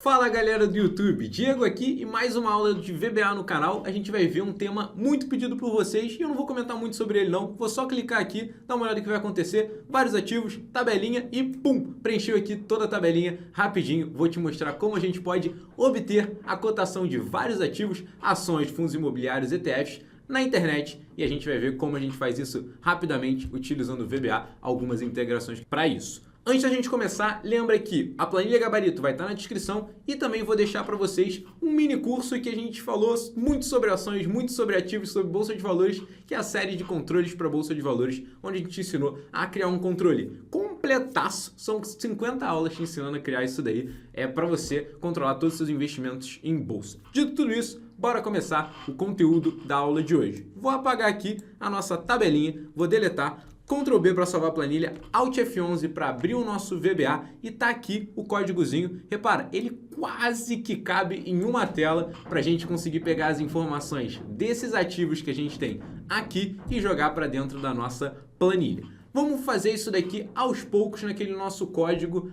Fala galera do YouTube, Diego aqui e mais uma aula de VBA no canal. A gente vai ver um tema muito pedido por vocês e eu não vou comentar muito sobre ele não. Vou só clicar aqui, dar uma olhada no que vai acontecer, vários ativos, tabelinha e pum, preencheu aqui toda a tabelinha rapidinho. Vou te mostrar como a gente pode obter a cotação de vários ativos, ações, fundos imobiliários, ETFs na internet e a gente vai ver como a gente faz isso rapidamente utilizando o VBA, algumas integrações para isso. Antes da gente começar, lembra que a planilha gabarito vai estar na descrição e também vou deixar para vocês um mini curso que a gente falou muito sobre ações, muito sobre ativos, sobre bolsa de valores, que é a série de controles para bolsa de valores, onde a gente ensinou a criar um controle completaço. São 50 aulas te ensinando a criar isso daí, para você controlar todos os seus investimentos em bolsa. Dito tudo isso, bora começar o conteúdo da aula de hoje. Vou apagar aqui a nossa tabelinha, vou deletar, Ctrl B para salvar a planilha, Alt F11 para abrir o nosso VBA e tá aqui o códigozinho. Repara, ele quase que cabe em uma tela para a gente conseguir pegar as informações desses ativos que a gente tem aqui e jogar para dentro da nossa planilha. Vamos fazer isso daqui aos poucos naquele nosso código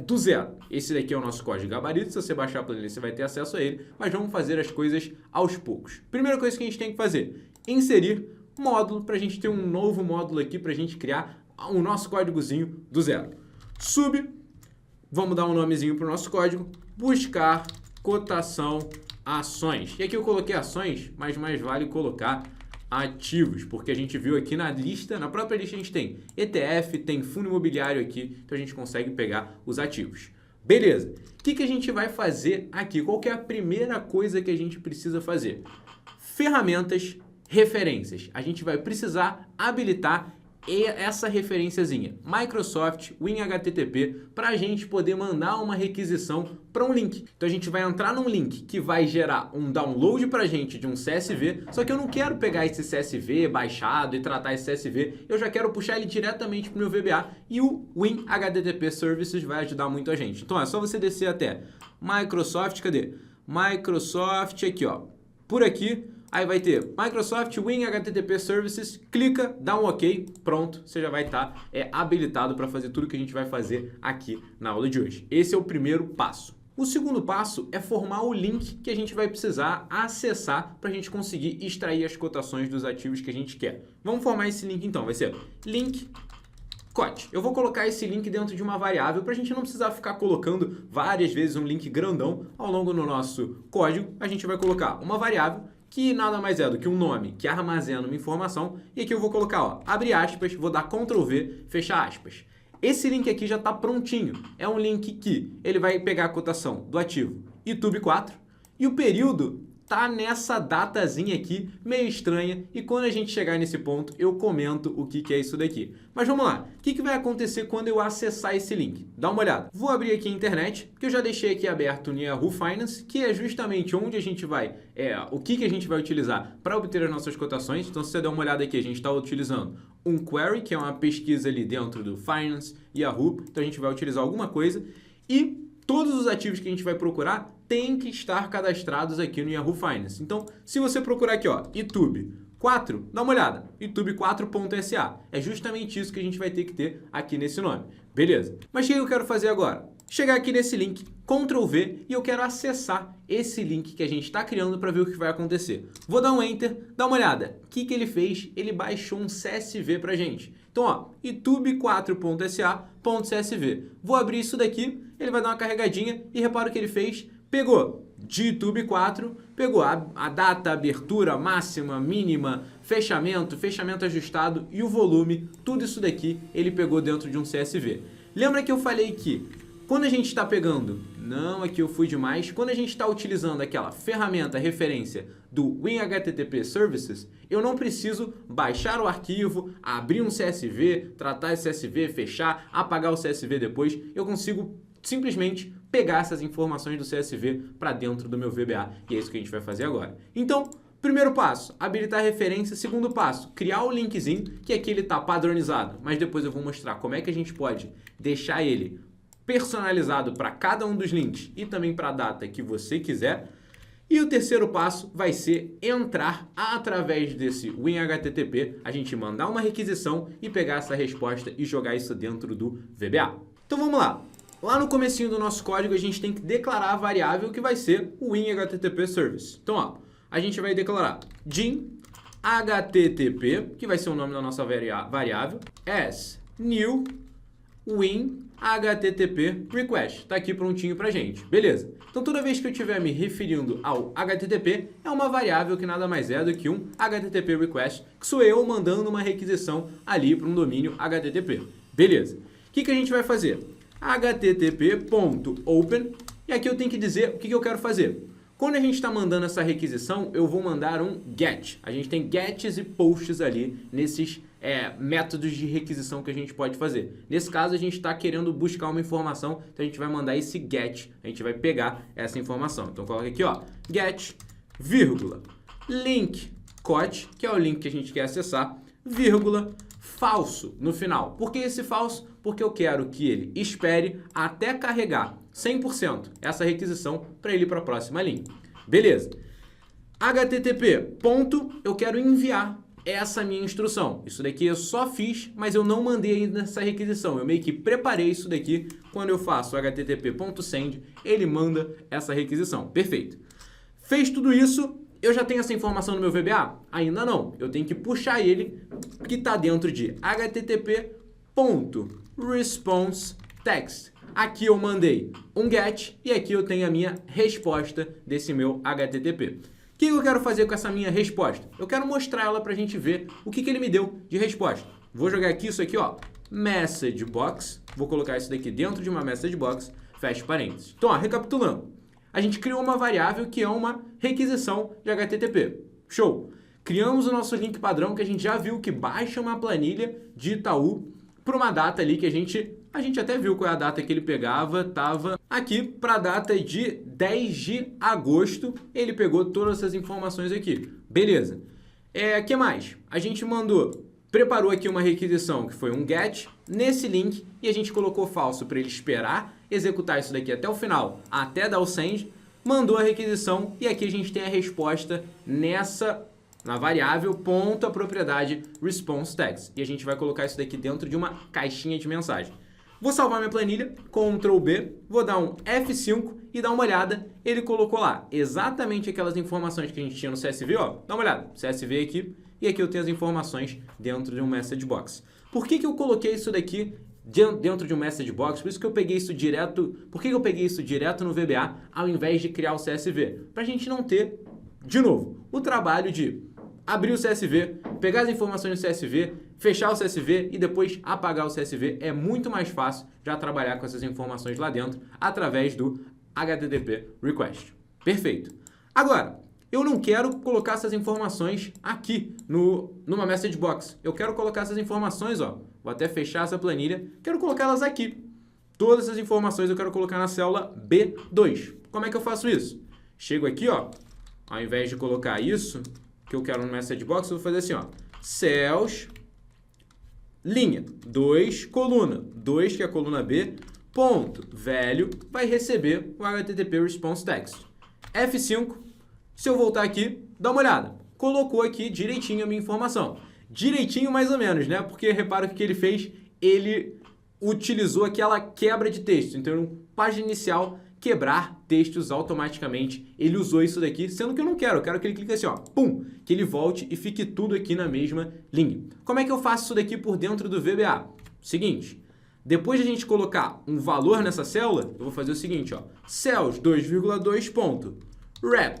do zero. Esse daqui é o nosso código gabarito, se você baixar a planilha você vai ter acesso a ele, mas vamos fazer as coisas aos poucos. Primeira coisa que a gente tem que fazer, inserir módulo para a gente ter um novo módulo aqui para a gente criar o nosso códigozinho do zero. Sub, vamos dar um nomezinho para o nosso código, buscar cotação ações. E aqui eu coloquei ações, mas mais vale colocar ativos, porque a gente viu aqui na lista, na própria lista a gente tem ETF, tem fundo imobiliário aqui, então a gente consegue pegar os ativos. Beleza, o que a gente vai fazer aqui? Qual que é a primeira coisa que a gente precisa fazer? Ferramentas, referências. A gente vai precisar habilitar essa referenciazinha, Microsoft WinHTTP, para a gente poder mandar uma requisição para um link. Então a gente vai entrar num link que vai gerar um download para a gente de um CSV, só que eu não quero pegar esse CSV baixado e tratar esse CSV, eu já quero puxar ele diretamente para o meu VBA e o WinHTTP Services vai ajudar muito a gente. Então é só você descer até Microsoft, cadê? Microsoft aqui, ó, por aqui. Aí vai ter Microsoft WinHTTP Services, clica, dá um OK, pronto, você já vai estar habilitado para fazer tudo que a gente vai fazer aqui na aula de hoje. Esse é o primeiro passo. O segundo passo é formar o link que a gente vai precisar acessar para a gente conseguir extrair as cotações dos ativos que a gente quer. Vamos formar esse link então, vai ser link cote. Eu vou colocar esse link dentro de uma variável para a gente não precisar ficar colocando várias vezes um link grandão ao longo do nosso código. A gente vai colocar uma variável que nada mais é do que um nome que armazena uma informação. E aqui eu vou colocar, ó, abre aspas, vou dar Ctrl V, fechar aspas. Esse link aqui já está prontinho. É um link que ele vai pegar a cotação do ativo YouTube 4 e o período tá nessa datazinha aqui, meio estranha, e quando a gente chegar nesse ponto, eu comento o que é isso daqui. Mas vamos lá, o que vai acontecer quando eu acessar esse link? Dá uma olhada. Vou abrir aqui a internet, que eu já deixei aqui aberto no Yahoo Finance, que é justamente onde a gente vai, o que a gente vai utilizar para obter as nossas cotações. Então, se você der uma olhada aqui, a gente está utilizando um query, que é uma pesquisa ali dentro do Finance, Yahoo, então a gente vai utilizar alguma coisa, e todos os ativos que a gente vai procurar têm que estar cadastrados aqui no Yahoo Finance. Então, se você procurar aqui, ó, YouTube 4, dá uma olhada, YouTube4.sa. É justamente isso que a gente vai ter que ter aqui nesse nome. Beleza. Mas o que eu quero fazer agora? Chegar aqui nesse link, Ctrl V, e eu quero acessar esse link que a gente está criando para ver o que vai acontecer. Vou dar um Enter, dá uma olhada. O que ele fez? Ele baixou um CSV para a gente. Então, ó, youtube4.sa.csv. Vou abrir isso daqui, ele vai dar uma carregadinha e repara o que ele fez. Pegou de YouTube 4, pegou a data, abertura, máxima, mínima, fechamento ajustado e o volume, tudo isso daqui ele pegou dentro de um CSV. Lembra que eu falei que quando a gente está pegando, não, aqui eu fui demais, quando a gente está utilizando aquela ferramenta referência do WinHTTP Services, eu não preciso baixar o arquivo, abrir um CSV, tratar esse CSV, fechar, apagar o CSV depois, eu consigo simplesmente pegar essas informações do CSV para dentro do meu VBA, e é isso que a gente vai fazer agora. Então, primeiro passo, habilitar a referência. Segundo passo, criar o linkzinho, que aqui ele está padronizado, mas depois eu vou mostrar como é que a gente pode deixar ele personalizado para cada um dos links e também para a data que você quiser. E o terceiro passo vai ser entrar através desse WinHTTP, a gente mandar uma requisição e pegar essa resposta e jogar isso dentro do VBA. Então vamos lá. Lá no comecinho do nosso código, a gente tem que declarar a variável que vai ser o WinHttp Service. Então, ó, a gente vai declarar din HTTP, que vai ser o nome da nossa variável, as new win HTTP request. Tá aqui prontinho pra gente. Beleza. Então, toda vez que eu estiver me referindo ao HTTP, é uma variável que nada mais é do que um HTTP request, que sou eu mandando uma requisição ali para um domínio HTTP. Beleza. O que a gente vai fazer? http.open, e aqui eu tenho que dizer o que eu quero fazer. Quando a gente está mandando essa requisição, eu vou mandar um GET. A gente tem GETs e POSTs ali nesses métodos de requisição que a gente pode fazer. Nesse caso, a gente está querendo buscar uma informação, então a gente vai mandar esse GET, a gente vai pegar essa informação. Então, coloca aqui, ó, GET, vírgula, link COT, que é o link que a gente quer acessar, vírgula, falso no final. Por que esse falso? Porque eu quero que ele espere até carregar 100% essa requisição para ele ir para a próxima linha. Beleza. HTTP, ponto, eu quero enviar essa minha instrução. Isso daqui eu só fiz, mas eu não mandei ainda essa requisição. Eu meio que preparei isso daqui. Quando eu faço http.send, ele manda essa requisição. Perfeito. Fez tudo isso, eu já tenho essa informação no meu VBA? Ainda não. Eu tenho que puxar ele, que está dentro de http.responseText. Aqui eu mandei um GET e aqui eu tenho a minha resposta desse meu HTTP. O que eu quero fazer com essa minha resposta? Eu quero mostrar ela para a gente ver o que ele me deu de resposta. Vou jogar aqui isso aqui, ó, message box. Vou colocar isso daqui dentro de uma message box, fecha parênteses. Então, ó, recapitulando. A gente criou uma variável que é uma requisição de HTTP. Show! Criamos o nosso link padrão que a gente já viu que baixa uma planilha de Itaú para uma data ali que a gente até viu qual é a data que ele pegava, estava aqui para a data de 10 de agosto, ele pegou todas essas informações aqui. Beleza. Que mais? A gente preparou aqui uma requisição que foi um GET nesse link e a gente colocou falso para ele esperar executar isso daqui até o final, até dar o send, mandou a requisição e aqui a gente tem a resposta na variável ponto a propriedade response text. E a gente vai colocar isso daqui dentro de uma caixinha de mensagem. Vou salvar minha planilha, Ctrl B, vou dar um F5 e dar uma olhada. Ele colocou lá exatamente aquelas informações que a gente tinha no CSV, ó. Dá uma olhada, CSV aqui, e aqui eu tenho as informações dentro de um message box. Por que eu coloquei isso daqui dentro de um message box? Por isso que eu peguei isso direto. Por que eu peguei isso direto no VBA ao invés de criar o CSV? Para a gente não ter, de novo, o trabalho de abrir o CSV, pegar as informações do CSV, fechar o CSV e depois apagar o CSV. É muito mais fácil já trabalhar com essas informações lá dentro através do HTTP request. Perfeito. Agora, eu não quero colocar essas informações aqui numa message box. Eu quero colocar essas informações, ó. Vou até fechar essa planilha. Quero colocá-las aqui. Todas essas informações eu quero colocar na célula B2. Como é que eu faço isso? Chego aqui, ó. Ao invés de colocar isso que eu quero no message box, eu vou fazer assim, ó. Cells, linha, 2, coluna, 2, que é a coluna B, ponto, velho, vai receber o HTTP response text. F5, se eu voltar aqui, dá uma olhada. Colocou aqui direitinho a minha informação. Direitinho mais ou menos, né? Porque repara o que ele fez, ele utilizou aquela quebra de texto. Então, página inicial, quebrar textos automaticamente. Ele usou isso daqui, sendo que eu não quero. Eu quero que ele clique assim, ó, pum, que ele volte e fique tudo aqui na mesma linha. Como é que eu faço isso daqui por dentro do VBA? Seguinte, depois de a gente colocar um valor nessa célula, eu vou fazer o seguinte, ó, cells 2,2 ponto, wrap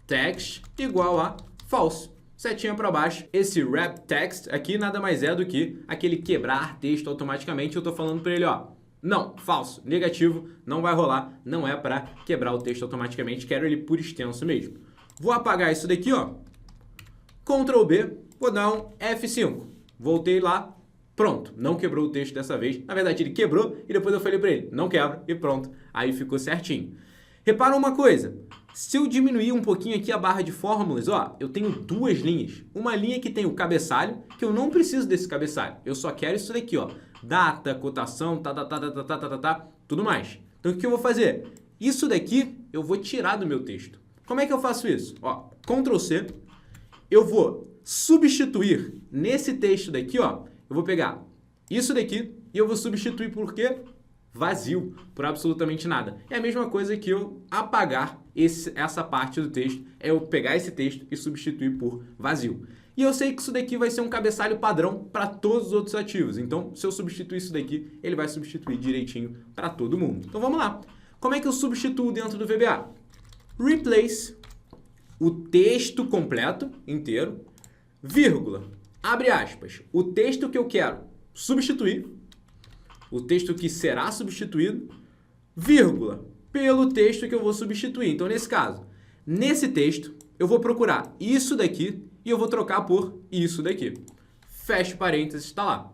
text igual a false. Setinha para baixo. Esse wrap text aqui nada mais é do que aquele quebrar texto automaticamente. Eu estou falando para ele, ó, não, falso, negativo, não vai rolar, não é para quebrar o texto automaticamente, quero ele por extenso mesmo. Vou apagar isso daqui, ó, Ctrl B, vou dar um F5, voltei lá, pronto, não quebrou o texto dessa vez, na verdade ele quebrou e depois eu falei para ele, não quebra e pronto, aí ficou certinho. Repara uma coisa, se eu diminuir um pouquinho aqui a barra de fórmulas, ó, eu tenho duas linhas, uma linha que tem o cabeçalho, que eu não preciso desse cabeçalho, eu só quero isso daqui, ó, data, cotação, tudo mais. Então, o que eu vou fazer? Isso daqui eu vou tirar do meu texto. Como é que eu faço isso? Ó, Ctrl C, eu vou substituir nesse texto daqui, ó, eu vou pegar isso daqui e eu vou substituir por quê? vazio, por absolutamente nada. É a mesma coisa que eu apagar essa parte do texto, é eu pegar esse texto e substituir por vazio. E eu sei que isso daqui vai ser um cabeçalho padrão para todos os outros ativos. Então, se eu substituir isso daqui, ele vai substituir direitinho para todo mundo. Então, vamos lá. Como é que eu substituo dentro do VBA? Replace o texto completo, inteiro, vírgula, abre aspas, o texto que eu quero substituir, o texto que será substituído, vírgula, pelo texto que eu vou substituir. Então, nesse caso, nesse texto, eu vou procurar isso daqui e eu vou trocar por isso daqui. Fecha parênteses, está lá.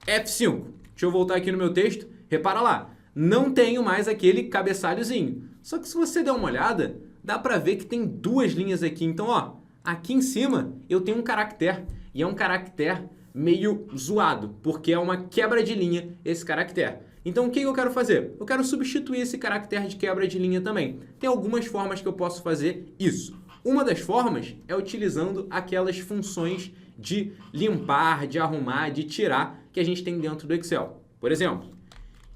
F5. Deixa eu voltar aqui no meu texto. Repara lá, não tenho mais aquele cabeçalhozinho. Só que se você der uma olhada, dá para ver que tem duas linhas aqui. Então, ó, aqui em cima eu tenho um caractere. E é um caractere meio zoado, porque é uma quebra de linha esse caractere. Então, o que eu quero fazer? Eu quero substituir esse caractere de quebra de linha também. Tem algumas formas que eu posso fazer isso. Uma das formas é utilizando aquelas funções de limpar, de arrumar, de tirar que a gente tem dentro do Excel. Por exemplo,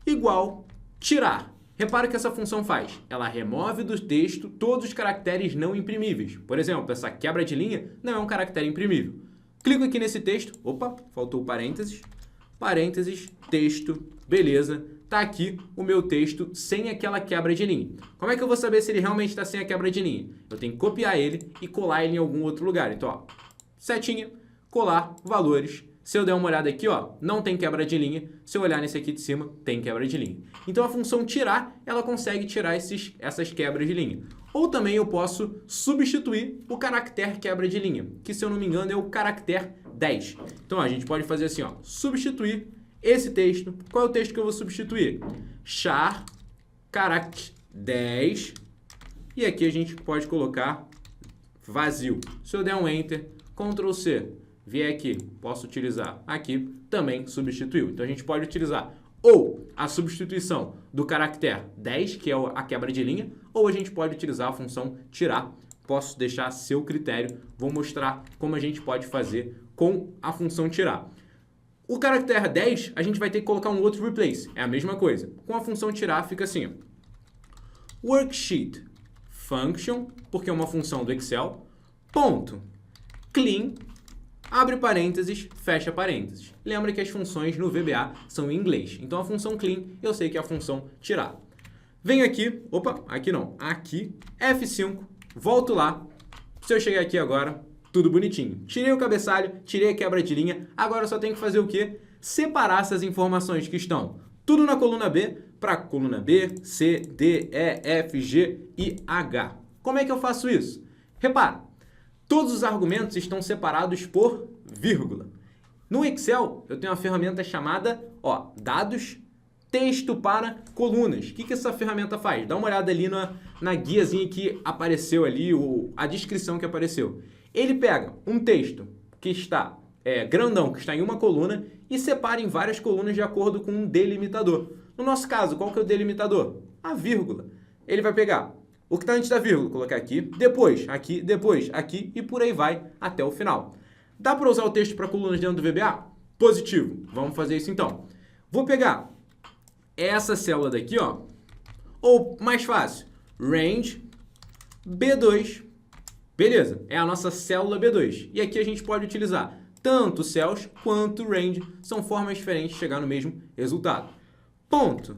igual tirar. Repara o que essa função faz. Ela remove do texto todos os caracteres não imprimíveis. Por exemplo, essa quebra de linha não é um caractere imprimível. Clico aqui nesse texto. Opa, faltou parênteses. Parênteses, texto, beleza. Tá aqui o meu texto sem aquela quebra de linha. Como é que eu vou saber se ele realmente está sem a quebra de linha? Eu tenho que copiar ele e colar ele em algum outro lugar. Então, ó, setinha, colar, valores. Se eu der uma olhada aqui, ó, não tem quebra de linha. Se eu olhar nesse aqui de cima, tem quebra de linha. Então, a função tirar, ela consegue tirar essas quebras de linha. Ou também eu posso substituir o caractere quebra de linha, que, se eu não me engano, é o caractere 10. Então, ó, a gente pode fazer assim, ó, substituir esse texto. Qual é o texto que eu vou substituir? Char character 10. E aqui a gente pode colocar vazio. Se eu der um Enter, Ctrl C, vier aqui, posso utilizar aqui, também substituiu. Então a gente pode utilizar ou a substituição do caractere 10, que é a quebra de linha, ou a gente pode utilizar a função tirar. Posso deixar a seu critério. Vou mostrar como a gente pode fazer com a função tirar. O caractere 10, a gente vai ter que colocar um outro replace. É a mesma coisa. Com a função tirar, fica assim, ó. Worksheet function, porque é uma função do Excel, ponto, clean, abre parênteses, fecha parênteses. Lembra que as funções no VBA são em inglês. Então, a função clean, eu sei que é a função tirar. Venho aqui, opa, aqui não, aqui, F5, volto lá. Se eu chegar aqui agora, tudo bonitinho. Tirei o cabeçalho, tirei a quebra de linha. Agora eu só tenho que fazer o quê? Separar essas informações que estão tudo na coluna B para a coluna B, C, D, E, F, G e H. Como é que eu faço isso? Repara, todos os argumentos estão separados por vírgula. No Excel, eu tenho uma ferramenta chamada, ó, dados, texto para colunas. O que essa ferramenta faz? Dá uma olhada ali na guiazinha que apareceu ali, a descrição que apareceu. Ele pega um texto que está grandão, que está em uma coluna, e separa em várias colunas de acordo com um delimitador. No nosso caso, qual que é o delimitador? A vírgula. Ele vai pegar o que está antes da vírgula, colocar aqui, depois aqui e por aí vai até o final. Dá para usar o texto para colunas dentro do VBA? Positivo. Vamos fazer isso então. Vou pegar essa célula daqui, ó, ou mais fácil, range B2. Beleza, é a nossa célula B2. E aqui a gente pode utilizar tanto cells quanto range. São formas diferentes de chegar no mesmo resultado. Ponto.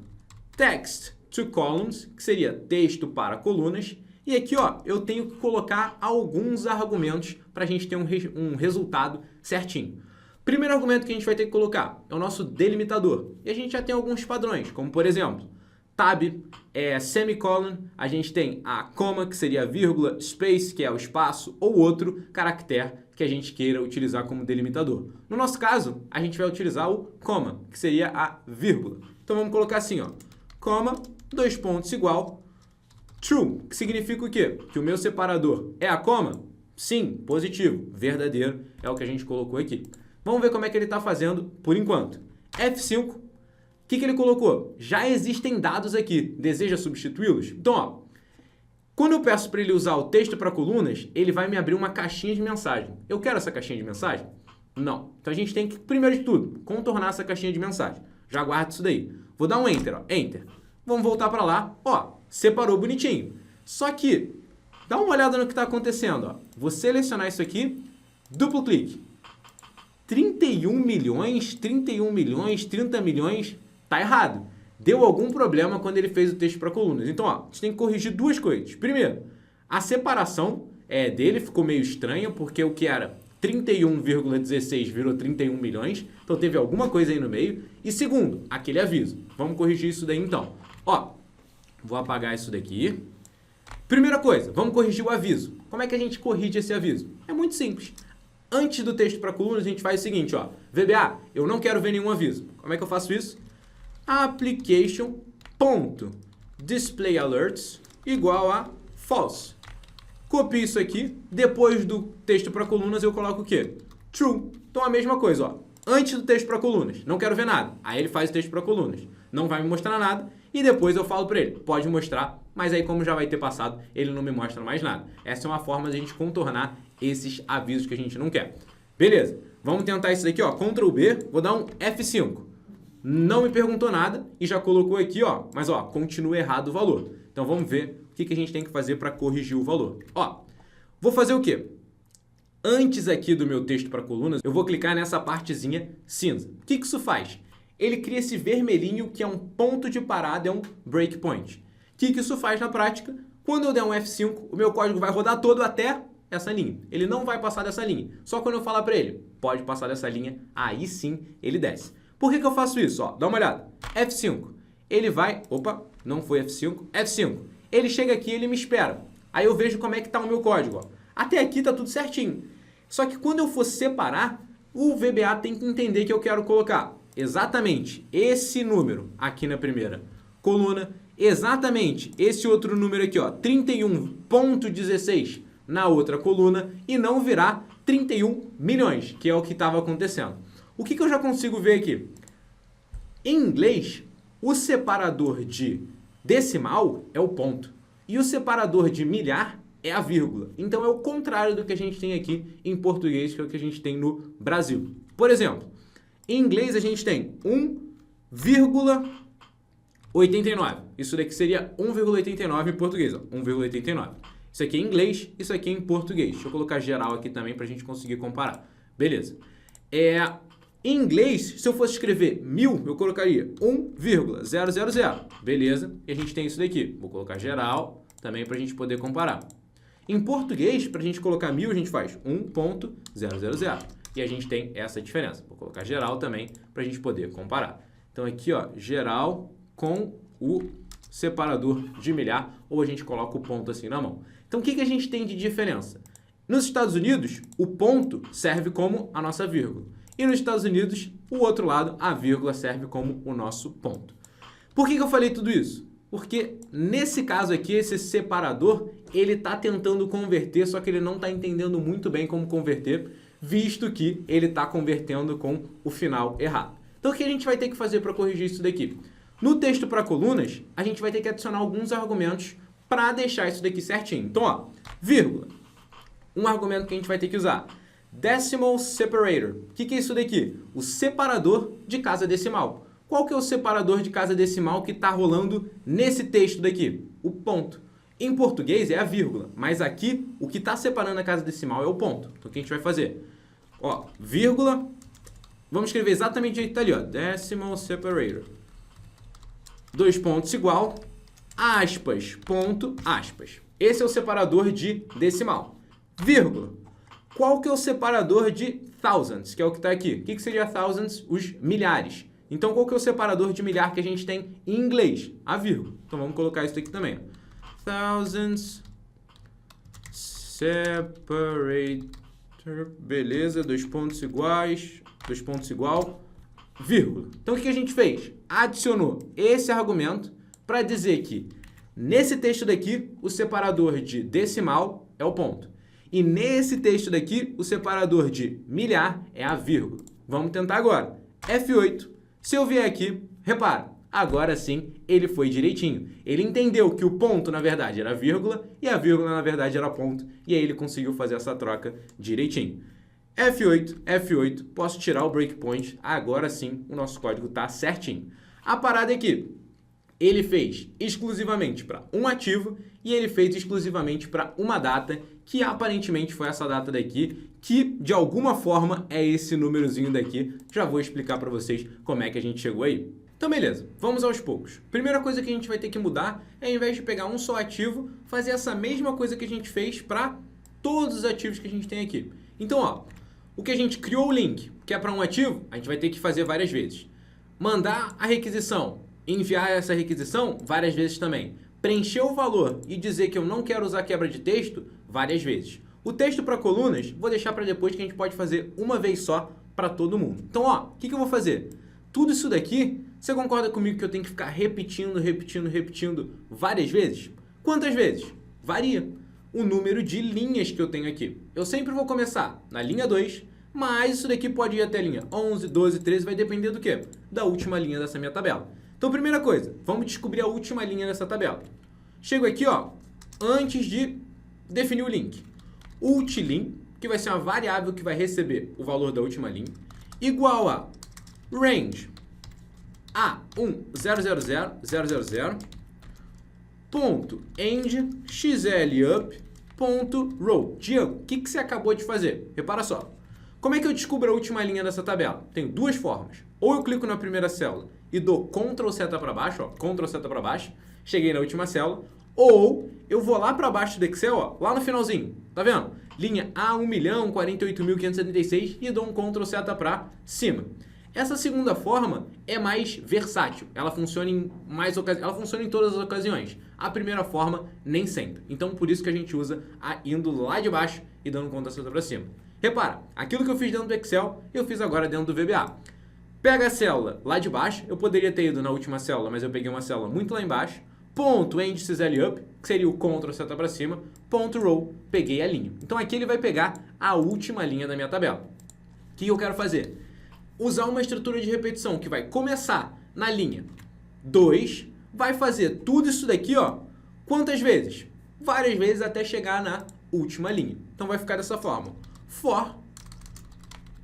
Text to columns, que seria texto para colunas. E aqui, ó, eu tenho que colocar alguns argumentos para a gente ter um resultado certinho. Primeiro argumento que a gente vai ter que colocar é o nosso delimitador. E a gente já tem alguns padrões, como por exemplo, tab, semicolon, a gente tem a coma, que seria a vírgula, space, que é o espaço, ou outro caractere que a gente queira utilizar como delimitador. No nosso caso, a gente vai utilizar o coma, que seria a vírgula. Então vamos colocar assim, ó, coma, 2 pontos igual, true, que significa o quê? Que o meu separador é a coma? Sim, positivo, verdadeiro, é o que a gente colocou aqui. Vamos ver como é que ele está fazendo por enquanto. F5, o que ele colocou? Já existem dados aqui, deseja substituí-los? Então, ó, quando eu peço para ele usar o texto para colunas, ele vai me abrir uma caixinha de mensagem. Eu quero essa caixinha de mensagem? Não. Então a gente tem que, primeiro de tudo, contornar essa caixinha de mensagem. Já guarda isso daí. Vou dar um Enter, ó, Enter. Vamos voltar para lá, ó, separou bonitinho. Só que, dá uma olhada no que está acontecendo, ó. Vou selecionar isso aqui, duplo clique. 31 milhões, 31 milhões, 30 milhões, tá errado. Deu algum problema quando ele fez o texto para colunas. Então, ó, a gente tem que corrigir duas coisas. Primeiro, a separação dele ficou meio estranha, porque o que era 31,16 virou 31 milhões, então teve alguma coisa aí no meio. E segundo, aquele aviso. Vamos corrigir isso daí então. Ó, vou apagar isso daqui. Primeira coisa, vamos corrigir o aviso. Como é que a gente corrige esse aviso? É muito simples. Antes do texto para colunas, a gente faz o seguinte, ó. VBA, eu não quero ver nenhum aviso. Como é que eu faço isso? Application.displayAlerts igual a false. Copio isso aqui. Depois do texto para colunas, eu coloco o quê? True. Então, a mesma coisa, ó. Antes do texto para colunas, não quero ver nada. Aí ele faz o texto para colunas. Não vai me mostrar nada. E depois eu falo para ele, pode mostrar, mas aí como já vai ter passado, ele não me mostra mais nada. Essa é uma forma de a gente contornar esses avisos que a gente não quer. Beleza, vamos tentar isso daqui, ó, Ctrl B, vou dar um F5. Não me perguntou nada e já colocou aqui, ó, mas ó, continua errado o valor. Então vamos ver o que a gente tem que fazer para corrigir o valor. Ó, vou fazer o quê? Antes aqui do meu texto para colunas, eu vou clicar nessa partezinha cinza. O que isso faz? Ele cria esse vermelhinho que é um ponto de parada, é um breakpoint. O que isso faz na prática? Quando eu der um F5, o meu código vai rodar todo até essa linha. Ele não vai passar dessa linha. Só quando eu falar para ele, pode passar dessa linha, aí sim ele desce. Por que eu faço isso? Ó, dá uma olhada. F5. Ele vai... Opa, não foi F5. F5. Ele chega aqui e ele me espera. Aí eu vejo como é que está o meu código. Ó. Até aqui está tudo certinho. Só que quando eu for separar, o VBA tem que entender que eu quero colocar exatamente esse número aqui na primeira coluna, exatamente esse outro número aqui, ó, 31,16 na outra coluna e não virar 31 milhões, que é o que estava acontecendo. O que eu já consigo ver aqui? Em inglês, o separador de decimal é o ponto e o separador de milhar é a vírgula. Então é o contrário do que a gente tem aqui em português, que é o que a gente tem no Brasil. Por exemplo, em inglês a gente tem 1,89. Isso daqui seria 1,89 em português, ó, 1,89. Isso aqui é em inglês, isso aqui é em português. Deixa eu colocar geral aqui também para a gente conseguir comparar. Beleza. Em inglês, se eu fosse escrever 1000, eu colocaria 1,000. Beleza. E a gente tem isso daqui. Vou colocar geral também para a gente poder comparar. Em português, para a gente colocar 1000, a gente faz 1,000. E a gente tem essa diferença. Vou colocar geral também para a gente poder comparar. Então aqui, ó, geral com o separador de milhar, ou a gente coloca o ponto assim na mão. Então o que a gente tem de diferença? Nos Estados Unidos, o ponto serve como a nossa vírgula. E nos Estados Unidos, o outro lado, a vírgula serve como o nosso ponto. Por que eu falei tudo isso? Porque nesse caso aqui, esse separador, ele está tentando converter, só que ele não está entendendo muito bem como converter, visto que ele está convertendo com o final errado. Então o que a gente vai ter que fazer para corrigir isso daqui? No texto para colunas, a gente vai ter que adicionar alguns argumentos para deixar isso daqui certinho. Então, ó, vírgula. Um argumento que a gente vai ter que usar. Decimal separator. O que é isso daqui? O separador de casa decimal. Qual que é o separador de casa decimal que está rolando nesse texto daqui? O ponto. Em português é a vírgula, mas aqui o que está separando a casa decimal é o ponto. Então o que a gente vai fazer? Ó, vírgula. Vamos escrever exatamente o jeito que está ali, ó. Decimal separator. 2 pontos igual, aspas, ponto, aspas. Esse é o separador de decimal. Vírgula. Qual que é o separador de thousands, que é o que está aqui? O que seria thousands? Os milhares. Então, qual que é o separador de milhar que a gente tem em inglês? A vírgula. Então, vamos colocar isso aqui também. Thousands separator. Beleza, 2 pontos iguais, 2 pontos igual, vírgula. Então, o que a gente fez? Adicionou esse argumento para dizer que nesse texto daqui, o separador de decimal é o ponto. E nesse texto daqui, o separador de milhar é a vírgula. Vamos tentar agora. F8. Se eu vier aqui, repara, agora sim ele foi direitinho. Ele entendeu que o ponto, na verdade, era vírgula e a vírgula, na verdade, era ponto. E aí ele conseguiu fazer essa troca direitinho. F8, F8, posso tirar o breakpoint. Agora sim o nosso código está certinho. A parada é que ele fez exclusivamente para um ativo e ele fez exclusivamente para uma data, que aparentemente foi essa data daqui, que de alguma forma é esse númerozinho daqui. Já vou explicar para vocês como é que a gente chegou aí. Então beleza, vamos aos poucos. Primeira coisa que a gente vai ter que mudar é, ao invés de pegar um só ativo, fazer essa mesma coisa que a gente fez para todos os ativos que a gente tem aqui. Então, ó, o que a gente criou o link, que é para um ativo, a gente vai ter que fazer várias vezes. Mandar a requisição, enviar essa requisição várias vezes também. Preencher o valor e dizer que eu não quero usar quebra de texto várias vezes. O texto para colunas, vou deixar para depois, que a gente pode fazer uma vez só para todo mundo. Então, ó, o que eu vou fazer? Tudo isso daqui, você concorda comigo que eu tenho que ficar repetindo várias vezes? Quantas vezes? Varia o número de linhas que eu tenho aqui. Eu sempre vou começar na linha 2, mas isso daqui pode ir até a linha 11, 12, 13, vai depender do quê? Da última linha dessa minha tabela. Então, primeira coisa, vamos descobrir a última linha dessa tabela. Chego aqui, ó, antes de definir o link. Ultlin, que vai ser uma variável que vai receber o valor da última linha, igual a range A1000000 ponto end xlup ponto row. Diego, o que você acabou de fazer? Repara só. Como é que eu descubro a última linha dessa tabela? Tenho duas formas. Ou eu clico na primeira célula e dou Ctrl seta para baixo, ó, Ctrl seta para baixo, cheguei na última célula, ou eu vou lá para baixo do Excel, ó, lá no finalzinho, tá vendo? Linha A1.048.576 e dou um Ctrl seta para cima. Essa segunda forma é mais versátil, ela funciona em todas as ocasiões. A primeira forma, nem sempre. Então, por isso que a gente usa indo lá de baixo e dando Ctrl seta para cima. Repara, aquilo que eu fiz dentro do Excel, eu fiz agora dentro do VBA. Pega a célula lá de baixo, eu poderia ter ido na última célula, mas eu peguei uma célula muito lá embaixo, ponto end xlup, que seria o Ctrl seta para cima, ponto row, peguei a linha. Então aqui ele vai pegar a última linha da minha tabela. O que eu quero fazer? Usar uma estrutura de repetição que vai começar na linha 2, vai fazer tudo isso daqui, ó, quantas vezes? Várias vezes até chegar na última linha. Então vai ficar dessa forma. For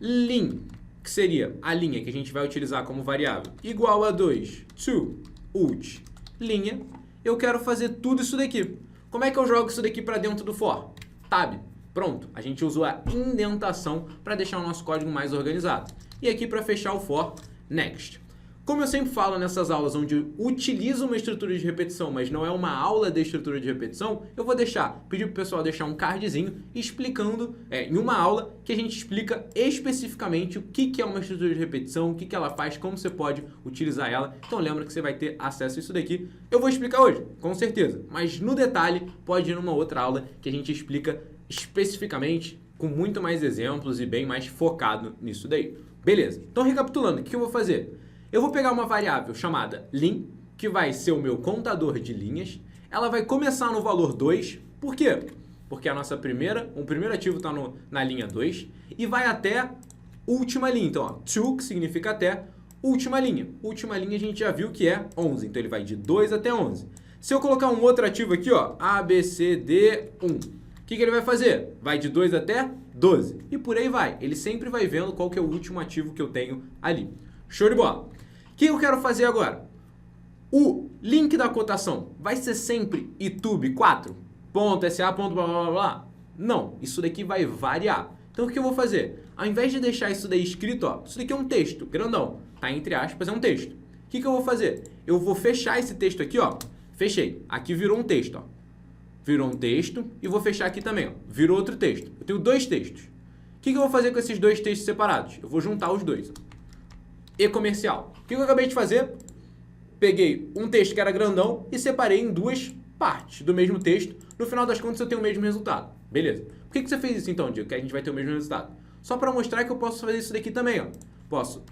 lin, que seria a linha que a gente vai utilizar como variável, igual a 2 to ult linha, eu quero fazer tudo isso daqui. Como é que eu jogo isso daqui para dentro do for? Tab. Pronto, a gente usou a indentação para deixar o nosso código mais organizado. E aqui para fechar o for, next. Como eu sempre falo nessas aulas onde eu utilizo uma estrutura de repetição, mas não é uma aula de estrutura de repetição, eu vou pedir para o pessoal deixar um cardzinho explicando, em uma aula, que a gente explica especificamente o que é uma estrutura de repetição, o que ela faz, como você pode utilizar ela. Então lembra que você vai ter acesso a isso daqui. Eu vou explicar hoje, com certeza, mas no detalhe pode ir numa outra aula que a gente explica especificamente, com muito mais exemplos e bem mais focado nisso daí. Beleza, então recapitulando, o que eu vou fazer? Eu vou pegar uma variável chamada lin, que vai ser o meu contador de linhas. Ela vai começar no valor 2. Por quê? Porque o primeiro ativo está na linha 2 e vai até última linha. Então, ó, to, que significa até última linha. Última linha a gente já viu que é 11. Então, ele vai de 2 até 11. Se eu colocar um outro ativo aqui, ó, A, B, C, D, 1. O que ele vai fazer? Vai de 2 até 12. E por aí vai. Ele sempre vai vendo qual que é o último ativo que eu tenho ali. Show de bola. O que eu quero fazer agora? O link da cotação vai ser sempre itube4, ponto, SA, ponto, blá, blá, blá. Não, isso daqui vai variar. Então o que eu vou fazer? Ao invés de deixar isso daí escrito, ó, isso daqui é um texto, grandão, tá entre aspas, é um texto. O que eu vou fazer? Eu vou fechar esse texto aqui, ó, fechei. Aqui virou um texto, ó. Virou um texto e vou fechar aqui também, ó. Virou outro texto. Eu tenho dois textos. O que eu vou fazer com esses dois textos separados? Eu vou juntar os dois, ó. E-comercial. O que eu acabei de fazer? Peguei um texto que era grandão e separei em duas partes do mesmo texto. No final das contas, eu tenho o mesmo resultado. Beleza. Por que você fez isso então, Diego? Que a gente vai ter o mesmo resultado. Só para mostrar que eu posso fazer isso daqui também, ó. Posso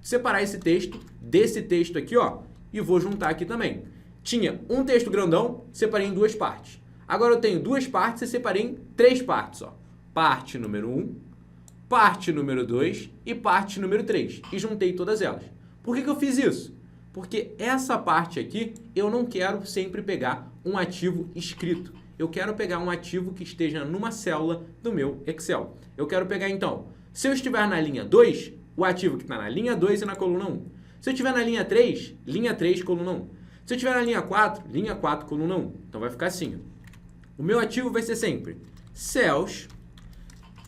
separar esse texto desse texto aqui, ó, e vou juntar aqui também. Tinha um texto grandão, separei em duas partes. Agora eu tenho duas partes e separei em três partes, ó. Parte número 1, parte número 2 e parte número 3. E juntei todas elas. Por que eu fiz isso? Porque essa parte aqui, eu não quero sempre pegar um ativo escrito. Eu quero pegar um ativo que esteja numa célula do meu Excel. Eu quero pegar, então, se eu estiver na linha 2, o ativo que está na linha 2 e na coluna 1. Se eu estiver na linha 3, coluna 1. Se eu estiver na linha 4, coluna 1. Então vai ficar assim. Ó. O meu ativo vai ser sempre cells,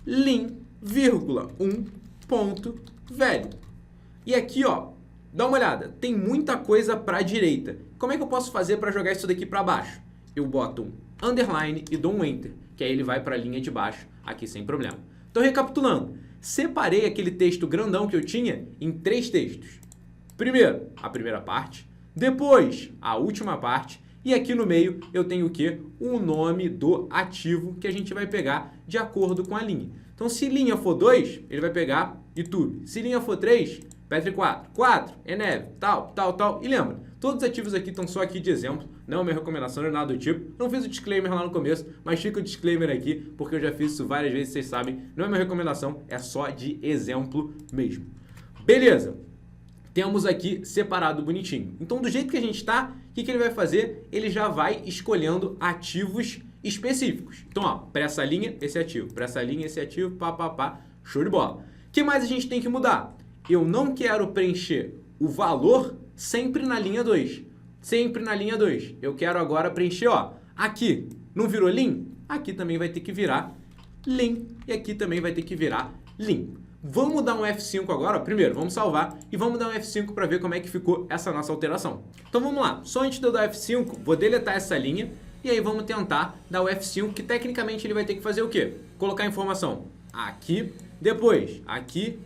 lin, vírgula, 1, ponto, velho. E aqui, ó, dá uma olhada. Tem muita coisa para a direita. Como é que eu posso fazer para jogar isso daqui para baixo? Eu boto um underline e dou um enter, que aí ele vai para a linha de baixo aqui sem problema. Então, recapitulando. Separei aquele texto grandão que eu tinha em 3 textos. Primeiro, a primeira parte. Depois, a última parte. E aqui no meio eu tenho o quê? O nome do ativo que a gente vai pegar de acordo com a linha. Então, se linha for 2, ele vai pegar YouTube. Se linha for 3, Petri 4. 4, Eneve, tal. E lembra, todos os ativos aqui estão só aqui de exemplo. Não é minha recomendação, não é nada do tipo. Não fiz o disclaimer lá no começo, mas fica o disclaimer aqui, porque eu já fiz isso várias vezes, vocês sabem. Não é minha recomendação, é só de exemplo mesmo. Beleza. Temos aqui separado bonitinho. Então, do jeito que a gente está, o que ele vai fazer? Ele já vai escolhendo ativos específicos. Então, ó, para essa linha, esse ativo. Para essa linha, esse ativo, show de bola. O que mais a gente tem que mudar? Eu não quero preencher o valor sempre na linha 2. Sempre na linha 2. Eu quero agora preencher, ó, aqui. Não virou lin? Aqui também vai ter que virar lin. E aqui também vai ter que virar lin. Vamos dar um F5 agora. Primeiro, vamos salvar e vamos dar um F5 para ver como é que ficou essa nossa alteração. Então vamos lá. Só antes de eu dar F5, vou deletar essa linha e aí vamos tentar dar o F5, que tecnicamente ele vai ter que fazer o quê? Colocar a informação aqui, depois, aqui,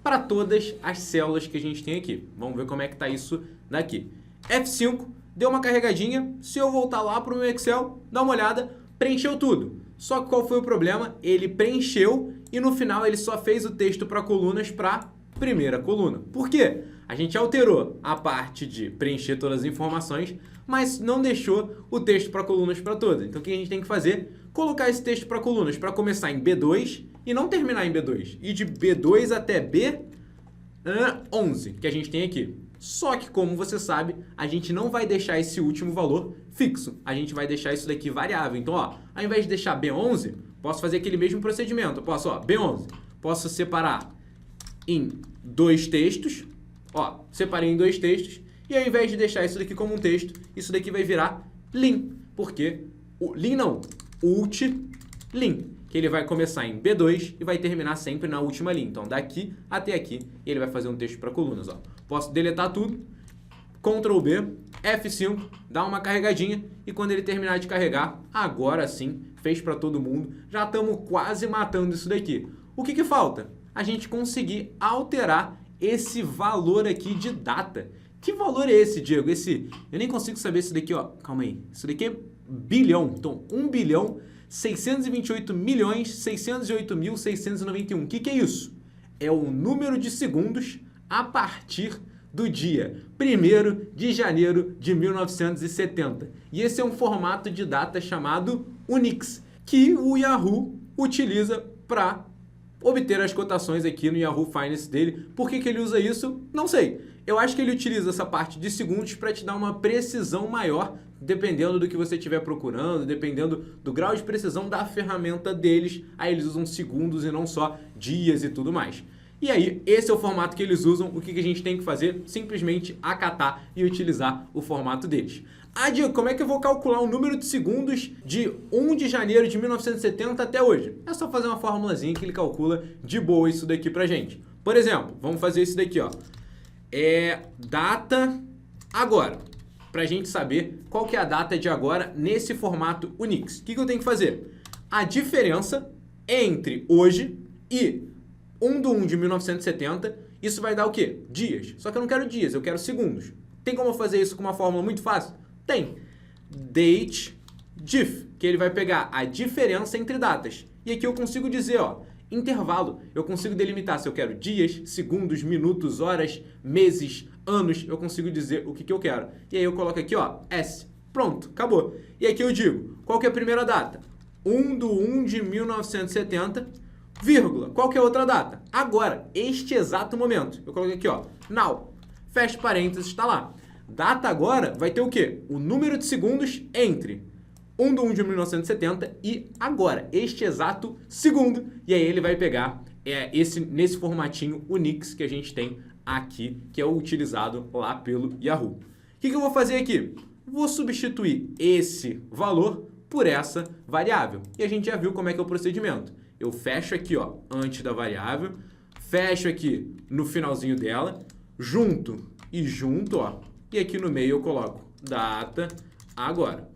para todas as células que a gente tem aqui. Vamos ver como é que tá isso daqui. F5, deu uma carregadinha. Se eu voltar lá para o meu Excel, dá uma olhada, preencheu tudo. Só que qual foi o problema? Ele preencheu e no final ele só fez o texto para colunas para primeira coluna. Por quê? A gente alterou a parte de preencher todas as informações, mas não deixou o texto para colunas para todas. Então o que a gente tem que fazer? Colocar esse texto para colunas para começar em B2 e não terminar em B2. E de B2 até B11 que a gente tem aqui. Só que, como você sabe, a gente não vai deixar esse último valor fixo. A gente vai deixar isso daqui variável. Então, ó, ao invés de deixar B11, posso fazer aquele mesmo procedimento. Eu posso, ó, B11, posso separar em 2 textos. Ó, separei em 2 textos. E ao invés de deixar isso daqui como um texto, isso daqui vai virar lin. Porque o lin não, ult-lin. Que ele vai começar em B2 e vai terminar sempre na última linha. Então, daqui até aqui, ele vai fazer um texto para colunas. Ó. Posso deletar tudo, Ctrl B, F5, dá uma carregadinha e quando ele terminar de carregar, agora sim, fez para todo mundo. Já estamos quase matando isso daqui. O que falta? A gente conseguir alterar esse valor aqui de data. Que valor é esse, Diego? Eu nem consigo saber isso daqui, ó. Calma aí. Isso daqui é bilhão. Então, 1.628.608.691. O que é isso? É o número de segundos a partir do dia 1º de janeiro de 1970. E esse é um formato de data chamado Unix, que o Yahoo utiliza para obter as cotações aqui no Yahoo Finance dele. Por que ele usa isso? Não sei. Eu acho que ele utiliza essa parte de segundos para te dar uma precisão maior, dependendo do que você estiver procurando, dependendo do grau de precisão da ferramenta deles. Aí eles usam segundos e não só dias e tudo mais. E aí, esse é o formato que eles usam. O que a gente tem que fazer? Simplesmente acatar e utilizar o formato deles. Ah, Diego, como é que eu vou calcular o número de segundos de 1 de janeiro de 1970 até hoje? É só fazer uma formulazinha que ele calcula de boa isso daqui pra gente. Por exemplo, vamos fazer isso daqui, ó. Data agora. Pra gente saber qual que é a data de agora nesse formato Unix. O que eu tenho que fazer? A diferença entre hoje e 1/1 de 1970, isso vai dar o quê? Dias. Só que eu não quero dias, eu quero segundos. Tem como eu fazer isso com uma fórmula muito fácil? Tem. Date diff, que ele vai pegar a diferença entre datas. E aqui eu consigo dizer, ó, intervalo. Eu consigo delimitar se eu quero dias, segundos, minutos, horas, meses, anos. Eu consigo dizer o que eu quero. E aí eu coloco aqui, ó, S. Pronto, acabou. E aqui eu digo, qual que é a primeira data? 1/1 de 1970, vírgula. Qual que é a outra data? Agora, este exato momento. Eu coloquei aqui, ó, now. Fecha parênteses, está lá. Data agora vai ter o quê? O número de segundos entre 1/1 de 1970 e agora, este exato segundo. E aí ele vai pegar nesse formatinho Unix que a gente tem aqui, que é o utilizado lá pelo Yahoo. O que eu vou fazer aqui? Vou substituir esse valor por essa variável. E a gente já viu como é que é o procedimento. Eu fecho aqui, ó, antes da variável, fecho aqui no finalzinho dela, junto e junto, ó, e aqui no meio eu coloco data agora.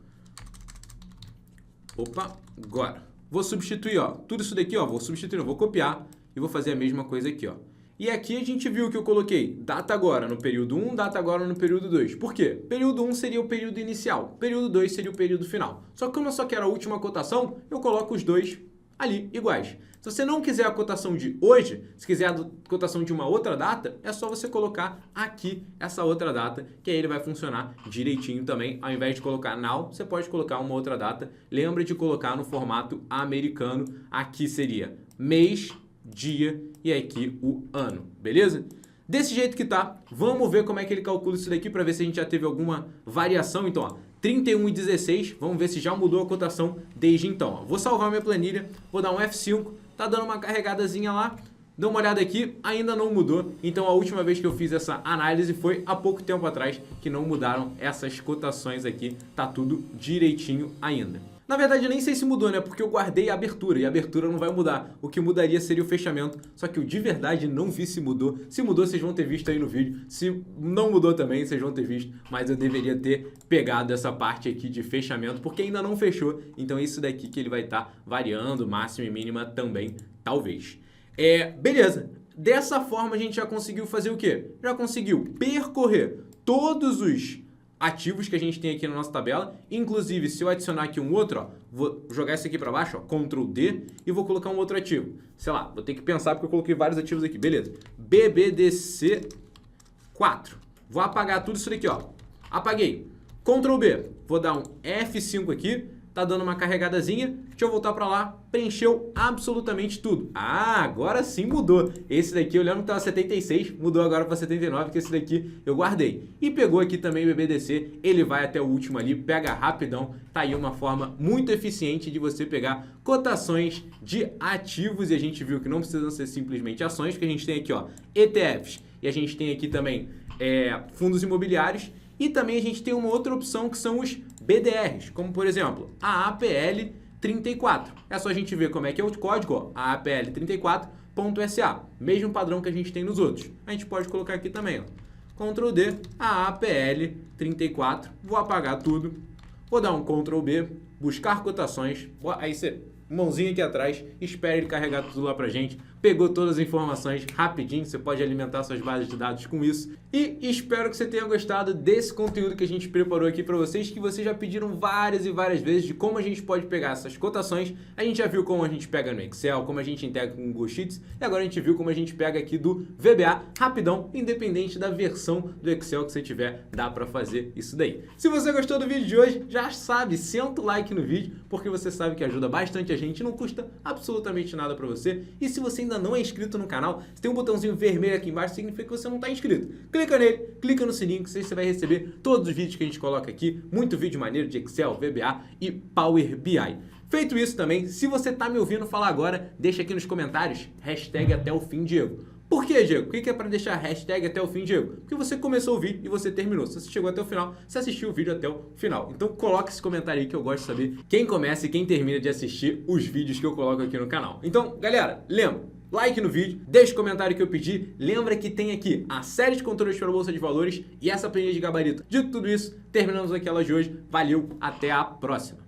Opa, agora. Vou substituir, ó, tudo isso daqui, ó, vou substituir, eu vou copiar e vou fazer a mesma coisa aqui, ó. E aqui a gente viu que eu coloquei data agora no período 1, data agora no período 2. Por quê? Período 1 seria o período inicial, período 2 seria o período final. Só que como eu só quero a última cotação, eu coloco os dois ali iguais. Se você não quiser a cotação de hoje, se quiser a cotação de uma outra data, é só você colocar aqui essa outra data, que aí ele vai funcionar direitinho também. Ao invés de colocar now, você pode colocar uma outra data. Lembra de colocar no formato americano. Aqui seria mês, dia e aqui o ano, beleza? Desse jeito que tá, vamos ver como é que ele calcula isso daqui para ver se a gente já teve alguma variação. Então, ó, 31,16, vamos ver se já mudou a cotação desde então. Ó. Vou salvar minha planilha, vou dar um F5, tá dando uma carregadazinha lá, dá uma olhada aqui, ainda não mudou. Então a última vez que eu fiz essa análise foi há pouco tempo atrás, que não mudaram essas cotações aqui, tá tudo direitinho ainda. Na verdade, eu nem sei se mudou, né? Porque eu guardei a abertura e a abertura não vai mudar. O que mudaria seria o fechamento. Só que eu de verdade não vi se mudou. Se mudou, vocês vão ter visto aí no vídeo. Se não mudou também, vocês vão ter visto. Mas eu deveria ter pegado essa parte aqui de fechamento, porque ainda não fechou. Então isso daqui que ele vai estar variando, máxima e mínima também, talvez. Beleza. Dessa forma a gente já conseguiu fazer o quê? Já conseguiu percorrer todos os ativos que a gente tem aqui na nossa tabela. Inclusive, se eu adicionar aqui um outro, ó, vou jogar esse aqui para baixo, ó, Ctrl D, e vou colocar um outro ativo. Sei lá, vou ter que pensar porque eu coloquei vários ativos aqui. Beleza. BBDC 4. Vou apagar tudo isso daqui, ó. Apaguei. Ctrl B. Vou dar um F5 aqui. Tá dando uma carregadazinha. Deixa eu voltar para lá. Preencheu absolutamente tudo. Ah, agora sim mudou. Esse daqui eu lembro que tava 76, mudou agora para 79, que esse daqui eu guardei. E pegou aqui também o BBDC, ele vai até o último ali, pega rapidão. Tá aí uma forma muito eficiente de você pegar cotações de ativos. E a gente viu que não precisam ser simplesmente ações, que a gente tem aqui, ó, ETFs. E a gente tem aqui também fundos imobiliários. E também a gente tem uma outra opção que são os BDRs, como por exemplo a APL 34. É só a gente ver como é que é o código, ó, APL34.SA, mesmo padrão que a gente tem nos outros. A gente pode colocar aqui também, ó, Ctrl D, a APL 34, vou apagar tudo, vou dar um Ctrl B, buscar cotações, aí você mãozinha aqui atrás, espera ele carregar tudo lá pra gente. Pegou todas as informações rapidinho, você pode alimentar suas bases de dados com isso. E espero que você tenha gostado desse conteúdo que a gente preparou aqui para vocês, que vocês já pediram várias e várias vezes de como a gente pode pegar essas cotações. A gente já viu como a gente pega no Excel, como a gente integra com o Google Sheets, e agora a gente viu como a gente pega aqui do VBA rapidão, independente da versão do Excel que você tiver, dá para fazer isso daí. Se você gostou do vídeo de hoje, já sabe, senta o like no vídeo, porque você sabe que ajuda bastante a gente, não custa absolutamente nada para você. E se você ainda não é inscrito no canal, se tem um botãozinho vermelho aqui embaixo, significa que você não está inscrito. Clica nele, clica no sininho, que você vai receber todos os vídeos que a gente coloca aqui, muito vídeo maneiro de Excel, VBA e Power BI. Feito isso também, se você está me ouvindo falar agora, deixa aqui nos comentários, hashtag até o fim, Diego. Por que, Diego? Por que é para deixar hashtag até o fim, Diego? Porque você começou o vídeo e você terminou. Se você chegou até o final, você assistiu o vídeo até o final. Então coloca esse comentário aí que eu gosto de saber quem começa e quem termina de assistir os vídeos que eu coloco aqui no canal. Então, galera, lembra, like no vídeo, deixa o comentário que eu pedi. Lembra que tem aqui a série de controles para a Bolsa de Valores e essa planilha de gabarito. Dito tudo isso, terminamos aqui a aula de hoje. Valeu, até a próxima!